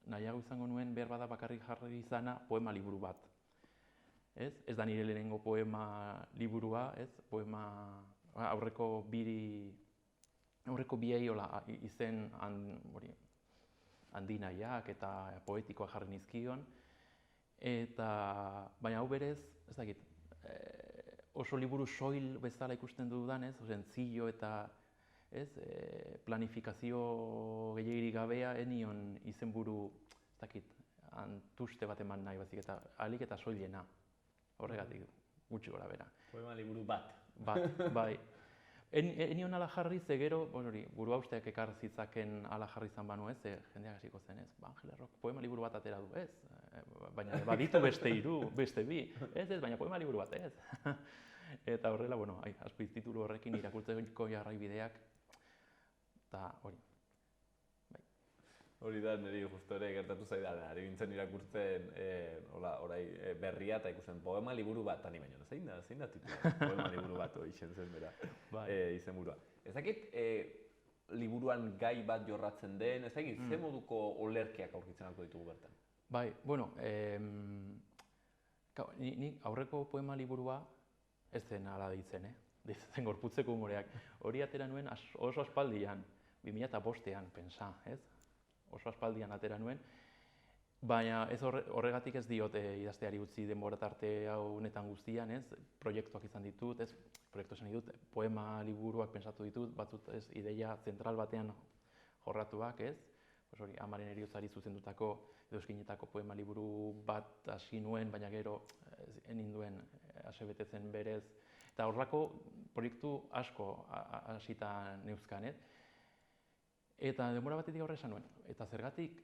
nahiago izango nuen behar bada bakarrik jarri izana poema liburu bat. Ez da nire lehenengo poema liburua, poema aurreko biei izen handinaiak eta poetikoa jarri nizkion. Baina hau berez, ez dakit, oso liburu soil bezala ikusten dudan, zentzillo eta planifikazio gehiegirik gabea, enion izenburu, ez dakit, antuste bat eman nahi bazik eta ahalik eta soilena. Horregatik, gutxi gora bera. Poema liburu bat. Bai. Enion ala jarri, ze gero, burua usteak ekar zitzaken ala jarri izan banu ez, jendeak hasiko zen ez, Angel Errok poema liburu bat atera du ez, baina baditu beste 3, beste 2, ez, baina poema liburu bat ez. Eta horrela, azpititulu horrekin irakurtzeko jarraibideak, eta hori. Hori da, niri justo ere gertatu zaidan, ari bintzen irakurtzen berria eta ikusten poema liburu bat, tani baino, zein da titula, poema liburu bat izan zen bera, izenburua. Ez dakit, liburuan gai bat jorratzen den, ez dakit, ze moduko olerkiak aurkitzen alko ditugu bertan? Bai, bueno, nik aurreko poema liburua ez zen ala ditzen, ditzen gorputzeko humoreak. Hori atera nuen oso aspaldian, 2005ean, pensa, ez? Oso aspaldian atera nuen, baina ez horregatik ez diote idazteari utzi denbora tarte honetan guztian, ez? Proiektuak izan ditut, ez? Proiektu esan ditut, poema liburuak pensatu ditut, batzut ez ideia zentral batean jorratuak, ez? Amaren heriotzari zuzendutako edo eskinetako poema liburu bat hasi nuen, baina gero ninduen asebetetzen berez. Eta horrako proiektu asko hasita neuzkan, eta denbora batetik horre esan nuen. Eta zergatik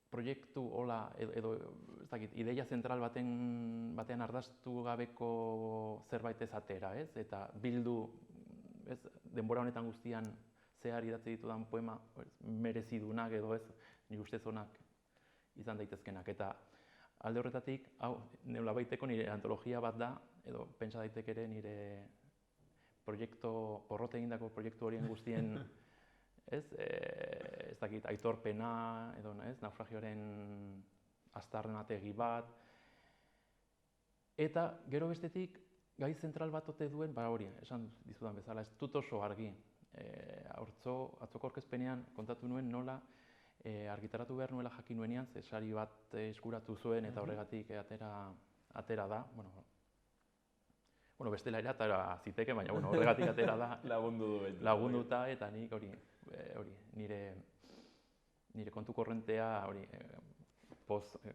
proiektu hola edo ez dakit, ideia zentral batean ardaztu gabeko zerbait ez atera, ez? Eta bildu, ez, denbora honetan guztian zehar idatzi ditudan poema merezidunak edo ez, nire ustez onak izan daitezkenak. Eta alde horretatik, hau, nolabaiteko nire antologia bat da, edo pentsa daiteke ere nire porrote egindako proiektu horien guztien ez dakit, aitorpena, edo naufragioaren aztarnategi bat. Eta gero bestetik, gai zentral bat ote duen, hori, esan dizudan bezala, ez dut oso argi. Atzoko aurkezpenean kontatu nuen nola argitaratu behar nuela jakin nuenean, ze sari bat eskuratu zuen eta horregatik atera da. Bestela ere atera ziteke, baina horregatik atera da. Lagunduta eta nik hori, nire kontu korrentea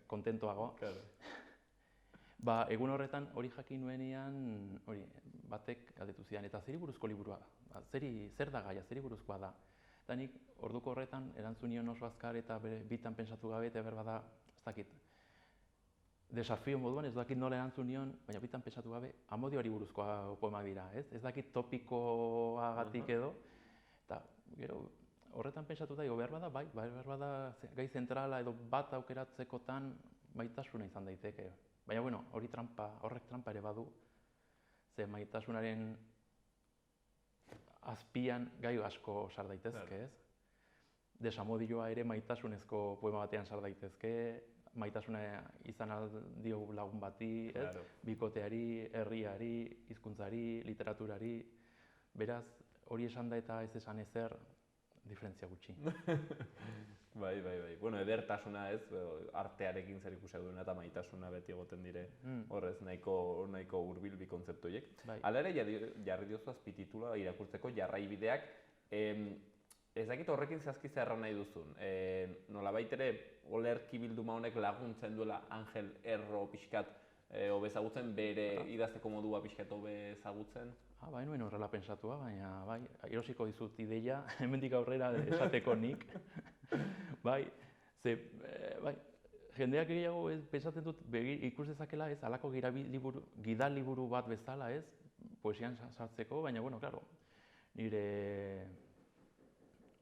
kontentoago. Egun horretan hori jakin nuenean batek galdetu zidan, eta zeri buruzko liburua, zer da gaia, zeri buruzkoa da. Eta nik orduko horretan erantzun nion oso azkar eta bitan pentsatu gabe eta berbada, ez dakit, desafio moduan, ez dakit nola erantzun nion, baina bitan pentsatu gabe, amodioari buruzkoa poemak dira, ez? Ez dakit topikoagatik edo, eta gero horretan pentsatu da, berbada, berbada gai zentrala edo bat aukeratzekotan maitasuna izan daiteke. Baina, horrek trampa ere badu, ze maitasunaren azpian gai asko sar daitezke, ez? Desamodioa ere maitasunezko poema batean sar daitezke, maitasuna izan aldio lagun bati, bikoteari, herriari, hizkuntzari, literaturari. Beraz, hori esan da eta ez esan ezer, diferentzia gutxi. Bai. Bueno, edertasuna ez, artearekin zer ikusi duena eta maitasuna beti egoten dire horrez nahiko hurbil bi kontzeptu horiek. Bai. Hala ere, jarri diozu azpititulua irakurtzeko jarraibideak. Ez dakit horrekin zehazki zerra nahi duzun. Nolabait ere, olerki bilduma honek laguntzen duela Angel Erro pixkat hobe ezagutzen, bere idazteko modua pixkat hobe ezagutzen? Bai, nuen horrela pensatua, baina bai, erosiko dizut ideia, hemendik aurrera esateko nik. Bai, jendeak gehiago pentsatzen dut ikus dezakela ez, halako gidaliburu bat bezala ez, poesian sartzeko, baina, bueno, claro, nire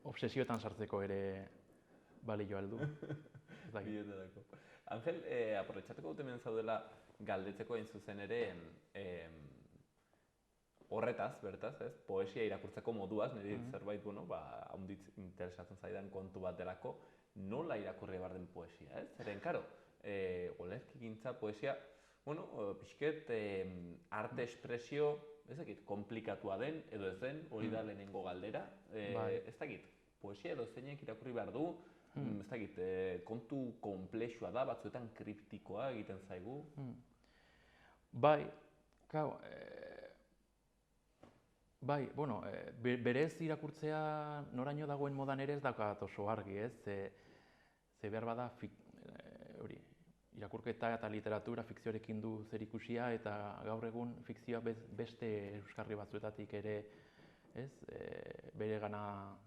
obsesioetan sartzeko ere balio aldu. Bietetako. Angel, aprobetxateko dut hemen zaudela galdetzeko hain zuzen ere horretaz, bertaz, ez? Poesia irakurtzeko moduaz, niri zerbait, haunditz interesatzen zaidan kontu bat delako, nola irakurri behar den poesia, ez? Zeren, karo, olerkigintza, poesia, pixket arte espresio, ez dakit, komplikatua den, edo ez den, hori da lehenengo galdera, ez dakit, poesia edo zeinek irakurri behar du, ez dakit, kontu konplexua da, batzuetan kriptikoa egiten zaigu. Bai, kau, berez irakurtzea noraino dagoen modan ere ez daukat oso argi, ez? Ze behar bada irakurketa eta literatura fikzioarekin du zerikusia eta gaur egun fikzioa beste euskarri batzuetatik ere bere gana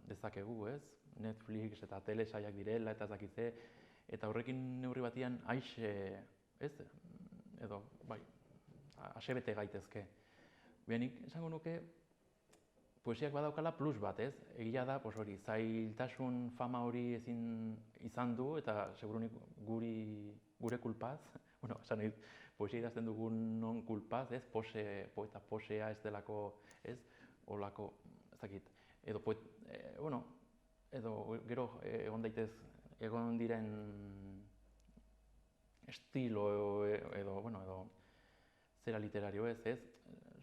dezakegu, ez? Netflix eta telesaiak direla eta ez dakitze, eta horrekin neurri batian asebete gaitezke. Nik esango nuke, poesiak badaukala plus bat, ez? Egia da, zailtasun fama hori ezin izan du, eta segurunik gure kulpaz, esan nahi, poesia idazten dugun non kulpaz, ez? Poeta posea ez delako, ez? Olako, ez dakit, edo gero egon diren estilo edo zera literario ez?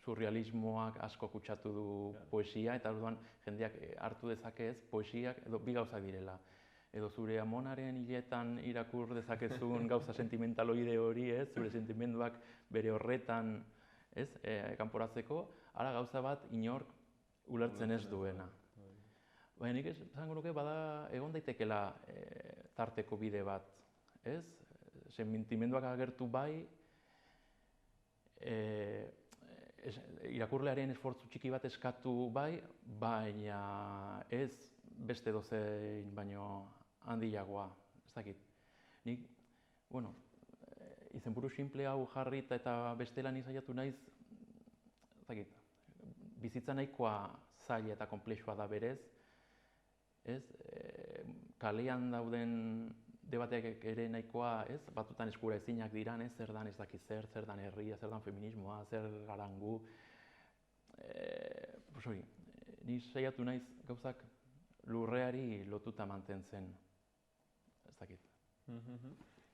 Surrealismoak asko kutsatu du poesia, eta orduan jendeak hartu dezake ez, poesiak edo bi gauzak direla. Edo zure amonaren hiletan irakur dezakezun gauza sentimentaloide hori, ez, zure sentimenduak bere horretan kanporatzeko, ara gauza bat inork ulertzen ez duena. Baina nik esango nuke bada egon daitekela tarteko bide bat, ez? Sentimenduak agertu bai, irakurlearen esfortzu txiki bat eskatu bai, baina ez beste dozein baino handiagoa, ez dakit. Nik, izenburu simple hau jarrita eta bestela ni saiatu naiz, ez dakit, bizitza nahikoa zaila eta konplexua da berez, ez? Kalean dauden debateak ere nahikoa, ez? Batutan eskura ezinak diran, ez? Zer dan ez dakit zer dan herria, zer dan feminismoa, zer garangu. Ni saiatu naiz gauzak lurreari lotuta mantentzen, ez dakit.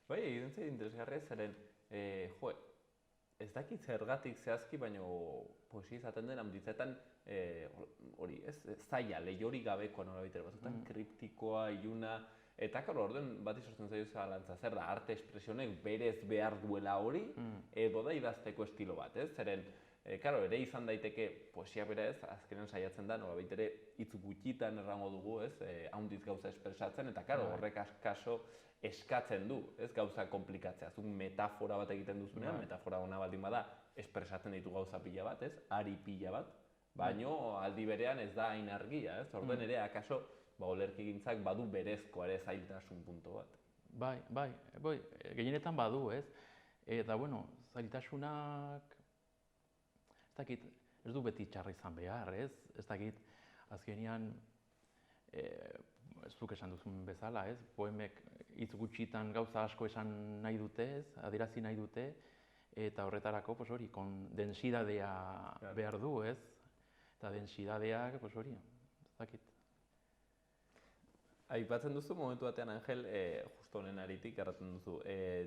Bai, egiten zait interesgarria zeren, ez dakit zergatik zehazki, baina poesia izaten den handitzetan zaila, lehiori gabekoa nolabait ere, batzutan kriptikoa, iluna, eta karo, orduan bat izortzen zaio zalantza, zer da, arte espresionek berez behar duela hori, edo da idazteko estilo bat, ez? Zeren, karo, ere izan daiteke poesia bera ez, azkenean saiatzen da, nolabait ere hitz gutxitan errango dugu, ez? Haundiz gauza espresatzen, eta karo, horrek askaso eskatzen du, ez? Gauza komplikatzea, zuk metafora bat egiten duzunean, metafora ona baldin bada, espresatzen ditu gauza pila bat, ez? Ari pila bat, baino aldi berean ez da hain argia, ez? Orduan ere, akaso, olerkigintzak badu berezkoa ere zailtasun puntu bat. Bai, gehienetan badu, ez? Eta, zailtasunak, ez dakit, ez du beti txarra izan behar, ez? Ez dakit, azkenean, ez duk esan duzun bezala, ez? Poemek hitz gutxitan gauza asko esan nahi dute, ez? Adierazi nahi dute, eta horretarako, densidadea behar du, ez? Eta densidadeak, ez dakit. Aipatzen duzu momentu batean, Angel, justo honen aritik erraten duzu,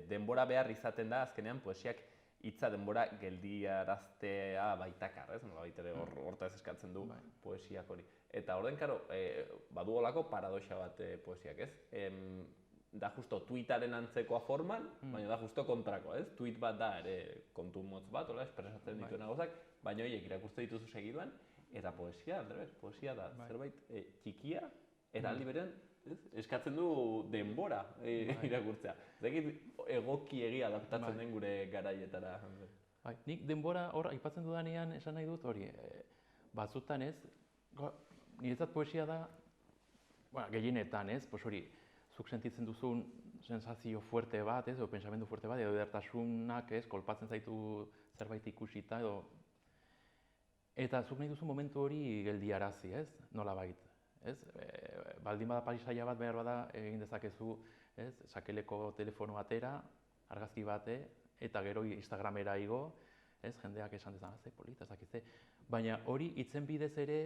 denbora behar izaten da azkenean poesiak hitza denbora geldiaraztea baitakar, ez? Nolabait ere hortaz eskatzen du poesiak hori. Eta orden, karo, badu holako paradoxa bat poesiak, ez? Da justo tuitaren antzekoa forman, baina da justo kontrako, ez? Tuit bat da ere kontu motz bat, hola, espresatzen dituen gauzak, baina horiek irakurtzen dituzu segiduan, eta poesia, aldrebes, poesia da zerbait txikia, eta aldi berean, eskatzen du denbora irakurtzea. Zekit egokiegi adaptatzen den gure garaietara. Nik denbora hor aipatzen dudanean esan nahi dut hori, batzutan ez, niretzat poesia da, gehienetan ez, hori, zuk sentitzen duzun sensazio fuerte bat, edo pensamendu fuerte bat, edo edertasunak, kolpatzen zaitu zerbait ikusita, edo... Eta zuk nahi duzu momentu hori geldiarazi, ez? Nolabait, ez? Baldin bada paisaia bat behar bada egin dezakezu, ez? Sakeleko telefono atera, argazki bate, eta gero Instagramera igo, ez? Jendeak esan dezan, ze polita, ezakitze. Baina hori hitzen bidez ere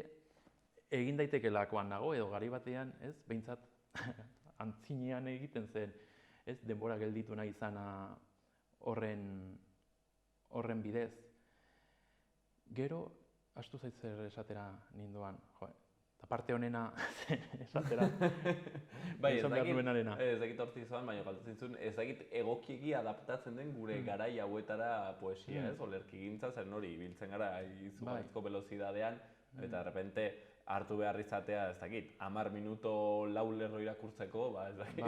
egin daitekelakoan nago, edo gari batean, ez? Behintzat antzinean egiten zen, ez? Denbora gelditu nahi izana horren bidez. Gero, astu zait zer esatera ninduan, eta parte honena esatera esan behar nuenarena. Ez dakit hortzik zoan, baina galtzen zuen, ez dakit egokiegi adaptatzen den gure garai hauetara poesia, ez? Olerki gintza, zen hori, ibiltzen gara izugarrizko velozidadean, eta de repente hartu behar izatea, ez dakit, 10 minuto lau lerro irakurtzeko, ez dakit.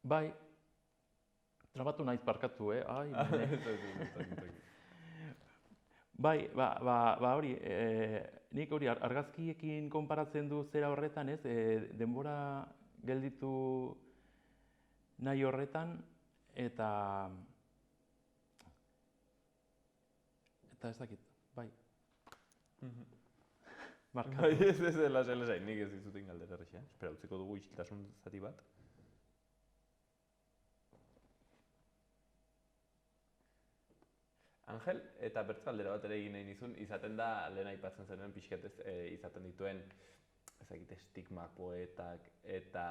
Bai, trabatu naiz parkatu, ai, Bai, hori, nik hori argazkiekin konparatzen du zera horretan, ez, denbora gelditu nahi horretan, eta ez dakit, bai. Bai, ez lasai, nik ez dizuten galdera errexea. Espera, utziko dugu isiltasun zati bat. Angel, eta bertze galdera bat ere egin nahi nizun, izaten da, lehen aipatzen zenuen pixkatez, izaten dituen estigmak, poetak, eta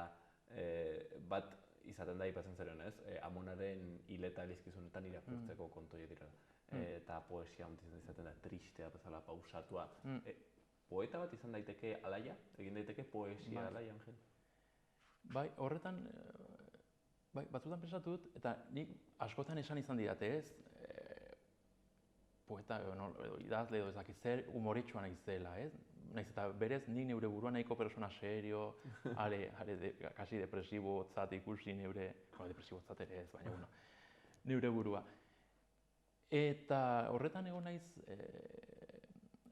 bat izaten da aipatzen zenuen, ez? Amonaren hileta elizkizunetan irakurtzeko kontoia dira. Eta poesia ontizen izaten da, tristea, bezala, pausatua. Poeta bat izan daiteke alaia? Egin daiteke poesia alaia, Angel? Bai, horretan, batzutan pensatu dut, eta nik askotan esan izan didate, ez? Poeta edo idazle edo ezakit zer humoretsua naizela, ez? Naiz eta berez nik neure burua nahiko persona serio, kasi depresibotzat ikusi neure, depresibotzat ere ez, baina neure burua. Eta horretan egon naiz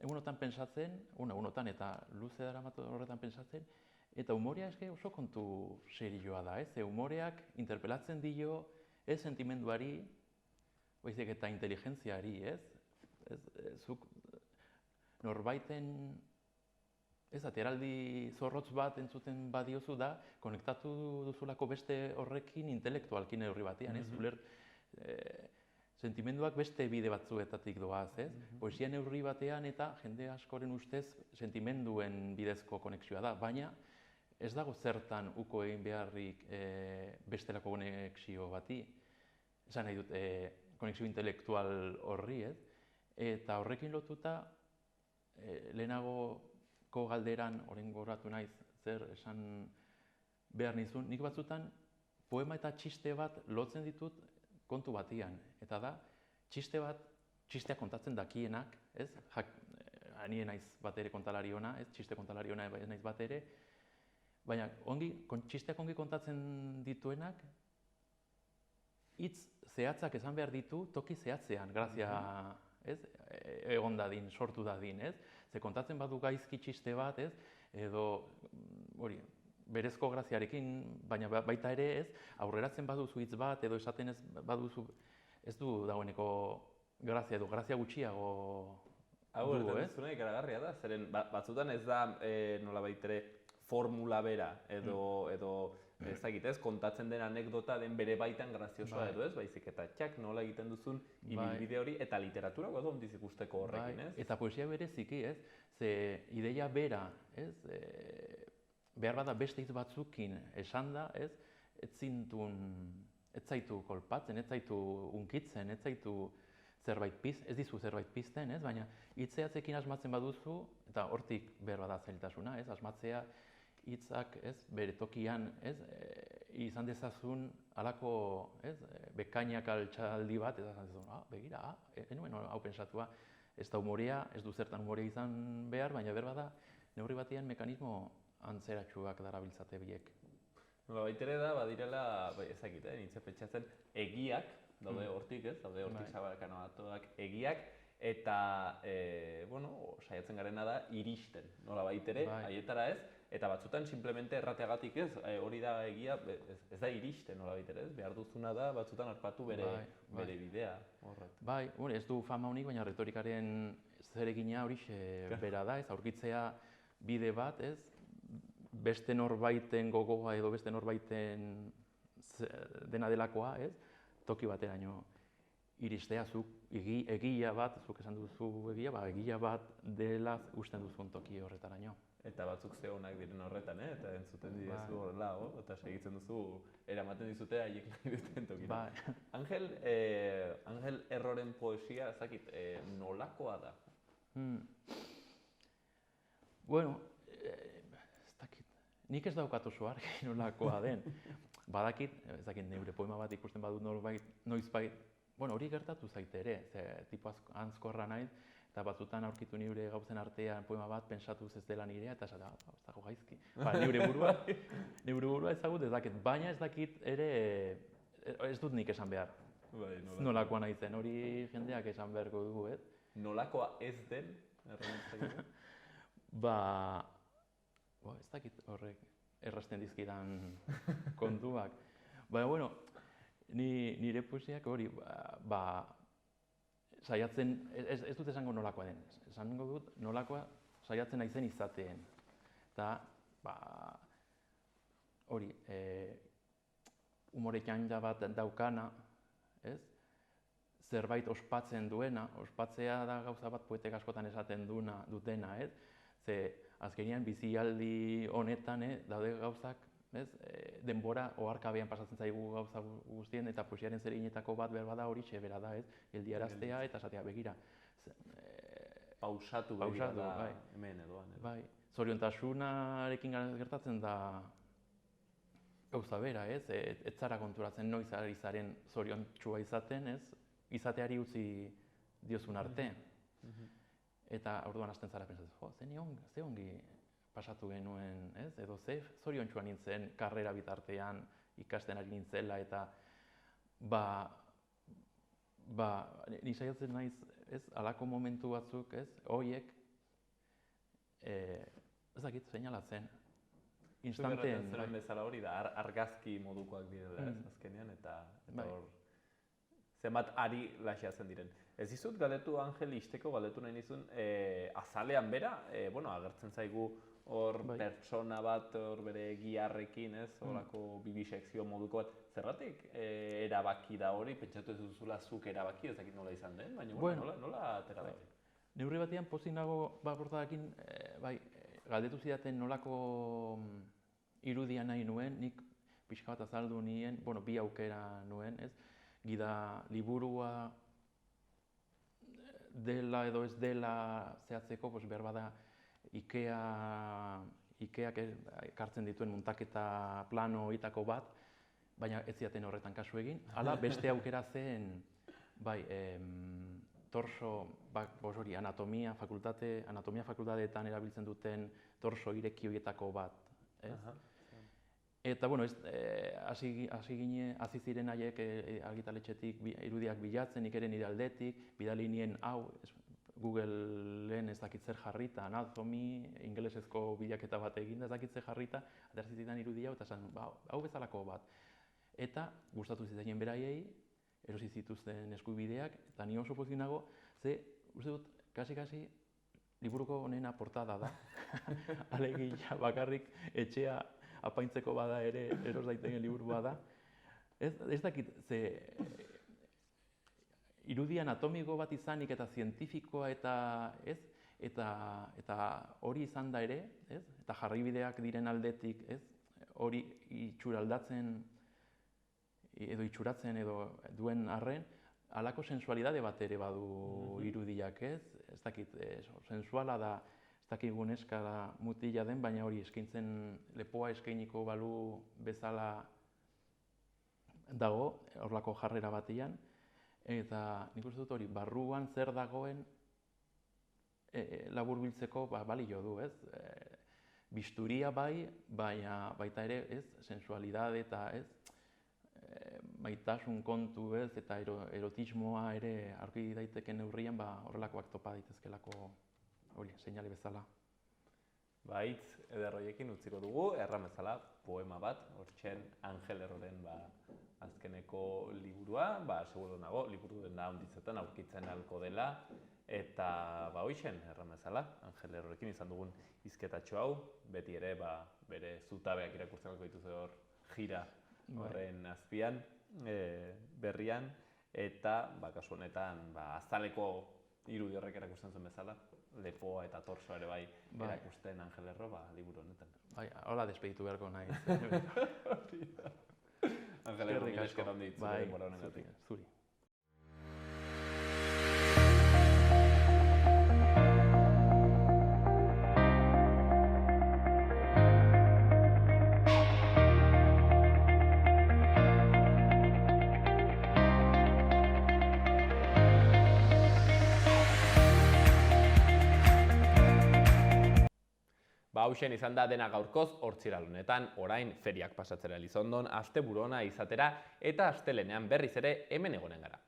egunotan pentsatzen, egunotan eta luze daramat horretan pentsatzen, eta humorea eske oso kontu serioa da, ez? Humoreak interpelatzen dio ez sentimenduari, baizik eta inteligentziari, ez? Zuk norbaiten ateraldi zorrotz bat entzuten badiozu da, konektatu duzulako beste horrekin intelektualki neurri batean, ez? Sentimenduak beste bide batzuetatik doaz, ez? Poesia neurri batean eta jende askoren ustez sentimenduen bidezko konexioa da, baina ez dago zertan uko egin beharrik bestelako konexio bati. Esan nahi dut, konexio intelektual horri, ez? Eta horrekin lotuta, lehenagoko galderan, orain goratu naiz, zer esan behar nizun, nik batzutan poema eta txiste bat lotzen ditut kontu batian. Eta da, txistea kontatzen dakienak, ez? Nire naiz bat ere kontalari ona, ez? Txiste kontalari ona naiz bat ere, baina txisteak ongi kontatzen dituenak, hitz zehatzak esan behar ditu toki zehatzean, grazia, ez? Egon dadin, sortu dadin, ez? Ze kontatzen badu gaizki txiste bat, ez? Edo, hori, berezko graziarekin, baina baita ere, ez? Aurreratzen baduzu hitz bat, edo esaten ez baduzu, ez du dagoeneko grazia edo, grazia gutxiago dugu, ez? Zuna ikaragarria da, zeren batzutan ez da nolabait ere formula bera, edo ez dakit, ez, kontatzen den anekdota den bere baitan graziosoa edo ez, baizik eta txak nola egiten duzun ibilbide hori eta literatura edo ondiz ikusteko horrekin, ez? Eta poesia bereziki, ez, ze ideia bera, ez, behar bada beste hitz batzukin esan da, ez, ez zintun ez zaitu kolpatzen, ez zaitu unkitzen, ez zaitu ez dizu zerbait pizten, ez? Baina hitzeatzekin asmatzen baduzu, eta hortik behar bada zailtasuna, ez? Asmatzea hitzak, ez? Bere tokian, ez? Izan dezazun halako, ez? Bekainak altxaldi bat, eta izan dezazun, begira, enuen hau pensatua, ez da humorea, ez du zertan humorea izan behar, baina behar bada neurri batean mekanismo antzeratsuak darabiltzate biek. Baitere da, badirela, ezakit, nintzen pentsatzen, egiak, daude hortik, ez? Daude hortik zabalkanabatuak egiak, eta, saiatzen garena da, iristen, nola baitere, haietara ez, eta batzutan simplemente errateagatik ez, hori da egia, ez da iristen, nola baitere ez, behar duzuna da, batzutan harpatu bere bidea. Bai, ez du fama honik, baina retorikaren zeregina horixe bera da, ez, aurkitzea bide bat, ez, beste norbaiten gogoa edo beste norbaiten dena delakoa, ez, toki bateraino iristea, zuk egia bat, zuk esan duzu egia bat dela usten duzun toki horretaraino. Eta batzuk ze onak diren horretan, eta entzuten dizu horrela, eta segitzen duzu, eramaten dizute haiek nahi duten tokira. Angel Erroren poesia, ezakit, nolakoa da? Bueno, ez dakit, nik ez daukat oso argi nolakoa den. Badakit, ez dakit, neure poema bat ikusten badut noizbait, hori gertatu zaite ere, tipo antzkorra naiz, eta batzutan aurkitu neure gauzen artean poema bat pentsatuz ez dela nirea, eta esatea, ez dago gaizki. Neure burua ezagut ez dakit, baina ez dakit ere, ez dut nik esan behar. Nolakoa naizen, hori jendeak esan beharko dugu, ez? Nolakoa ez den, ez dakit horrek errazten dizkidan kontuak. Baina, nire poesiak hori, saiatzen, ez dut esango nolakoa den, esango dut nolakoa saiatzen naizen izateen. Eta, hori, umore janja bat daukana, ez? Zerbait ospatzen duena, ospatzea da gauza bat poetek askotan esaten dutena, ez? Ze azkenean bizialdi honetan daude gauzak, denbora oharkabean pasatzen zaigu gauza guztien, eta poesiaren zeriginetako bat behar bada horixe bera da, geldiaraztea eta esatea begira. Pausatu begira da hemen edoan. Bai, zoriontasunarekin gertatzen da gauza bera, ez zara konturatzen noiz ari zaren zoriontsua izaten, izateari utzi diozun arte. Eta orduan hasten zara pentsatzen, ze ongi pasatu genuen, edo ze zoriontsua nintzen karrera bitartean ikasten ari nintzela, eta ni saiatzen naiz, halako momentu batzuk, horiek, ez dakit, seinalatzen, instanteen. Zuen bezala hori da, argazki modukoak direla, azkenean, eta hor zenbat ari laxatzen diren. Ez dizut galdetu, Angel, isteko galdetu nahi nizun, azalean bera, agertzen zaigu hor pertsona bat, hor bere giharrekin, horako bibisekzio moduko bat. Zergatik erabaki da hori, pentsatu ez duzula zuk erabaki, ez dakit nola izan den, baina nola atera da hori? Neurri batean pozik nago baportadakin, galdetu zidaten nolako irudia nahi nuen, nik pixka bat azaldu nien, bi aukera nuen, gida liburua dela edo ez dela zehatzeko, behar bada Ikeak ekartzen dituen muntaketa plano horietako bat, baina ez zidaten horretan kasu egin. Hala, beste aukera zen, torso, anatomia fakultateetan erabiltzen duten torso ireki horietako bat. Eta, hasi ziren haiek argitaletxetik irudiak bilatzen, nik ere nire aldetik, bidali nien hau, Googleen ez dakit zer jarrita, anatomi, ingelesezko bilaketa bat eginda ez dakit zer jarrita, ateratzen zidan irudia eta esan, hau bezalako bat. Eta gustatu zitaien beraiei, erosi zituzten eskubideak, eta ni oso pozik nago, ze, uste dut, kasi, liburuko honena portada da. Alegia bakarrik etxea apaintzeko bada ere eros daiteken liburua da. Ez dakit, ze irudi anatomiko bat izanik eta zientifikoa eta hori izan da ere, eta jarraibideak diren aldetik, hori itxura aldatzen edo itxuratzen edo duen arren, halako sensualidade bat ere badu irudiak, ez? Ez dakit, sensuala da, ez dakit guneska da mutila den, baina hori eskaintzen lepoa eskainiko balu bezala dago, horlako jarrera batian, eta nik uste dut hori, barruan zer dagoen laburbiltzeko balio du, ez? Bisturia bai, baina baita ere, ez, sensualidade eta, ez, maitasun kontu, ez, eta erotismoa ere aurki daiteken neurrian, horrelakoak topa daitezkelako hori, seinale bezala. Hitz ederroiekin utziko dugu, erramezala poema bat, hortxen Angel Erroren azkeneko liburua, seguru nago, liburu dena onditzetan aurkitzen alko dela, eta hoixen, erramezala, Angel Errorekin izan dugun hizketatxo hau, beti ere bere zutabeak irakurtzen alko dituzu hor jira horren azpian, berrian, eta kasu honetan azaleko irudi horrek erakusten zuen bezala, lepoa eta torsoa ere bai erakusten Angel Erro liburu honetan. Hola despeditu beharko nahi. Angel Erro, mila esker handi ditzuko denbora honengatik. Zuri. Hauxen izan da dena gaurkoz Hortziral honetan, orain feriak pasatzera Elizondon, asteburu ona izatera eta astelenean berriz ere hemen egonen gara.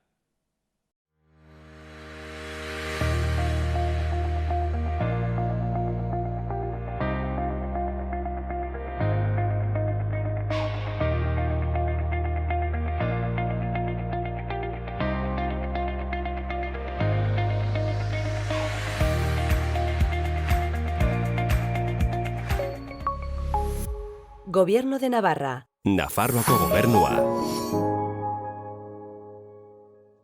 Gobierno de Navarra. Nafarroako gobernua.